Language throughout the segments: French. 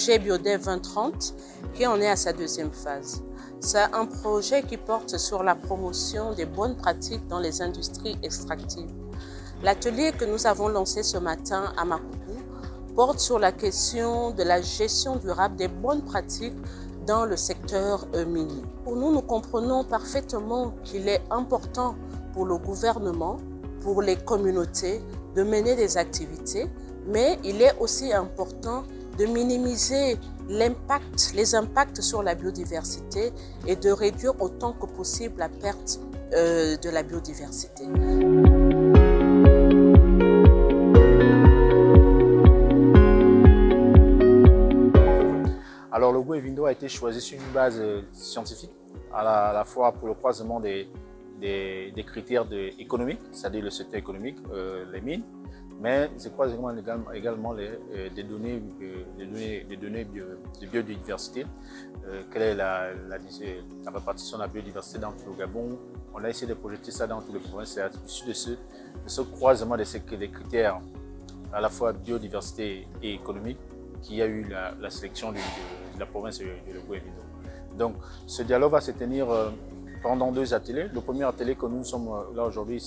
projet BioDev 2030 qui en est à sa deuxième phase. C'est un projet qui porte sur la promotion des bonnes pratiques dans les industries extractives. L'atelier que nous avons lancé ce matin à Makougou porte sur la question de la gestion durable des bonnes pratiques dans le secteur minier. Pour nous, nous comprenons parfaitement qu'il est important pour le gouvernement, pour les communautés, de mener des activités, mais il est aussi important de minimiser les impacts sur la biodiversité et de réduire autant que possible la perte de la biodiversité. Alors le GoEvindo a été choisi sur une base scientifique, à la fois pour le croisement des critères économiques, c'est-à-dire le secteur économique, les mines, mais je crois également des données de biodiversité. Quelle est la répartition de la biodiversité dans tout le Gabon? On a essayé de projeter ça dans toutes les provinces. C'est à l'issue de ce croisement des critères à la fois biodiversité et économique qu'il y a eu la sélection de la province de GoEvindo. Donc ce dialogue va se tenir pendant 2 ateliers. Le premier atelier que nous sommes là aujourd'hui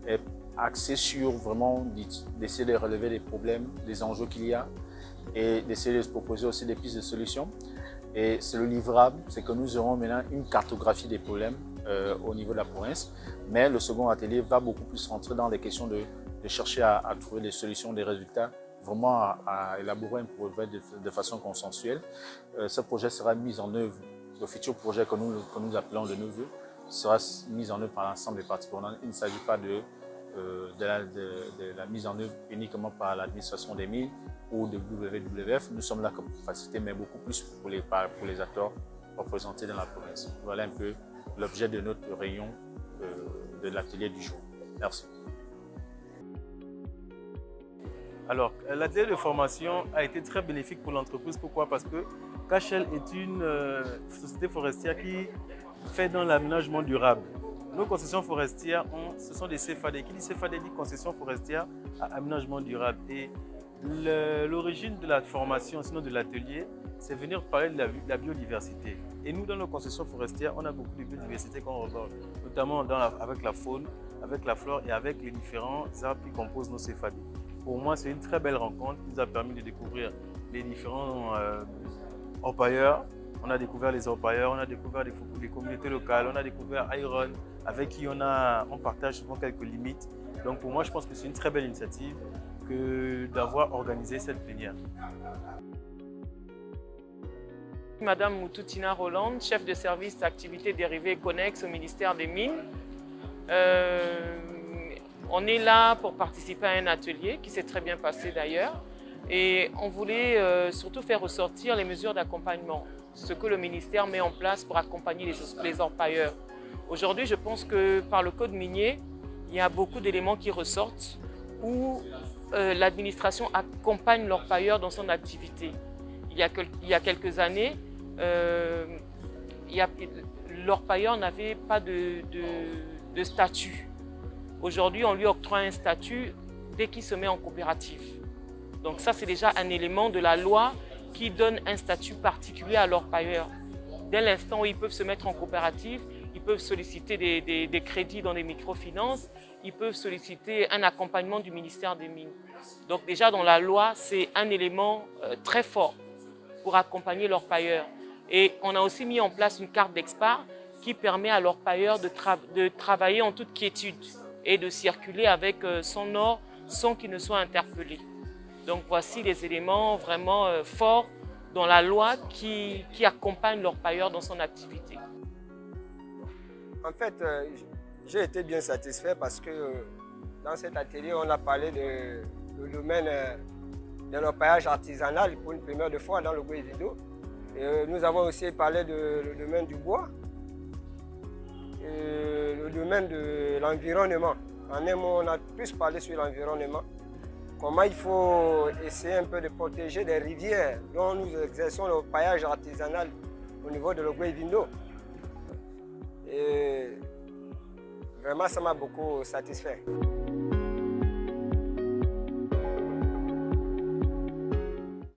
est axé sur vraiment d'essayer de relever les problèmes, les enjeux qu'il y a et d'essayer de se proposer aussi des pistes de solutions. Et c'est le livrable, c'est que nous aurons maintenant une cartographie des problèmes au niveau de la province. Mais le second atelier va beaucoup plus rentrer dans les questions de chercher à trouver des solutions, des résultats, vraiment à élaborer un projet de façon consensuelle. Ce projet sera mis en œuvre, le futur projet que nous appelons de nos vœux, sera mis en œuvre par l'ensemble des parties prenantes. Il ne s'agit pas de la mise en œuvre uniquement par l'administration des mines ou de WWF. Nous sommes là comme faciliter, mais beaucoup plus pour les acteurs représentés dans la province. Voilà un peu l'objet de notre réunion de l'atelier du jour. Merci. Alors, l'atelier de formation a été très bénéfique pour l'entreprise. Pourquoi? Parce que Cashel est une société forestière qui fait dans l'aménagement durable. Nos concessions forestières, ce sont des CFAD. Qui dit CFAD dit concession forestière à aménagement durable. Et l'origine de la formation, sinon de l'atelier, c'est venir parler de la biodiversité. Et nous, dans nos concessions forestières, on a beaucoup de biodiversité qu'on reborde, notamment avec la faune, avec la flore et avec les différents arbres qui composent nos CFAD. Pour moi, c'est une très belle rencontre qui nous a permis de découvrir les différents orpailleurs. On a découvert les orpailleurs, on a découvert les communautés locales, on a découvert Iron, avec qui on partage souvent quelques limites. Donc pour moi, je pense que c'est une très belle initiative que d'avoir organisé cette plénière. Madame Moutoutina Roland, chef de service activités dérivées connexes au ministère des Mines. On est là pour participer à un atelier qui s'est très bien passé d'ailleurs. Et on voulait surtout faire ressortir les mesures d'accompagnement, ce que le ministère met en place pour accompagner les orpailleurs. Aujourd'hui, je pense que par le code minier, il y a beaucoup d'éléments qui ressortent où l'administration accompagne l'orpailleur dans son activité. Il y a quelques années, l'orpailleur n'avait pas de statut. Aujourd'hui, on lui octroie un statut dès qu'il se met en coopérative. Donc ça, c'est déjà un élément de la loi qui donne un statut particulier à l'orpailleur. Dès l'instant où ils peuvent se mettre en coopérative, ils peuvent solliciter des crédits dans des microfinances, ils peuvent solliciter un accompagnement du ministère des Mines. Donc déjà dans la loi, c'est un élément très fort pour accompagner l'orpailleur. Et on a aussi mis en place une carte d'expert qui permet à l'orpailleur de travailler en toute quiétude et de circuler avec son or sans qu'il ne soit interpellé. Donc voici les éléments vraiment forts dans la loi qui accompagne l'orpailleur dans son activité. En fait, j'ai été bien satisfait parce que dans cet atelier, on a parlé du domaine de l'orpaillage artisanal pour une première fois dans le GoEvindo. Nous avons aussi parlé du domaine du bois, et le domaine de l'environnement. En un mot, on a plus parlé sur l'environnement. Comment il faut essayer un peu de protéger les rivières dont nous exerçons l'orpaillage artisanal au niveau de le GoEvindo. Et vraiment, ça m'a beaucoup satisfait.